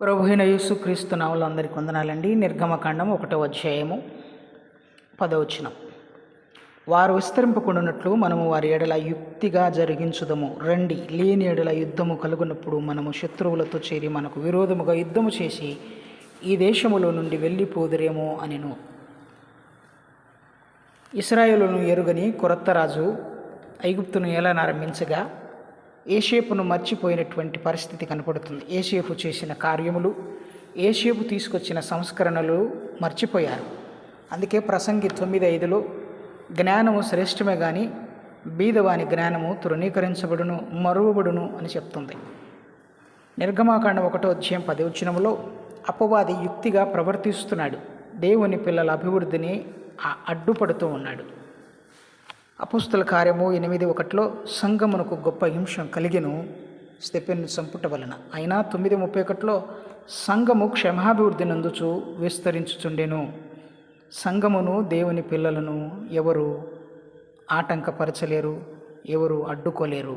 ప్రభు అయిన యేసుక్రీస్తు నామములో అందరికీ వందనాలండి. నిర్గమకాండం 1వ అధ్యాయము 10వ వచనం. వారు విస్తరింపకుండానట్లు మనము వారి ఎడల యుక్తిగా జరిగించుదము. రండి, లేని ఎడల యుద్ధము కలుగునప్పుడు మనము శత్రువులతో చేరి మనకు విరోధముగా యుద్ధము చేసి ఈ దేశములో నుండి వెళ్ళిపోదురేమో అనెను. ఇశ్రాయేలును ఎరుగని కొరత్త రాజు ఐగుప్తును ఏలనారంభించగా ఏషేపును మర్చిపోయినటువంటి పరిస్థితి కనపడుతుంది. ఏషేపు చేసిన కార్యములు, ఏషేపు తీసుకొచ్చిన సంస్కరణలు మర్చిపోయారు. అందుకే ప్రసంగి 9:5లో జ్ఞానము శ్రేష్టమే కానీ బీదవాని జ్ఞానము తృణీకరించబడును, మరువబడును అని చెప్తుంది. నిర్గమాకాండం 1వ అధ్యాయం 10వ వచనములో అపవాది యుక్తిగా ప్రవర్తిస్తున్నాడు. దేవుని పిల్లల అభివృద్ధిని అడ్డుపడుతూ ఉన్నాడు. అపోస్తల కార్యము 8:1లో సంఘమునకు గొప్ప హింస కలిగెను స్టెఫెను చంపుట వలన. అయినా 9:31లో సంఘము క్షమాభివృద్ధి నందుచు విస్తరించుచుండెను. సంఘమును, దేవుని పిల్లలను ఎవరు ఆటంకపరచలేరు, ఎవరు అడ్డుకోలేరు.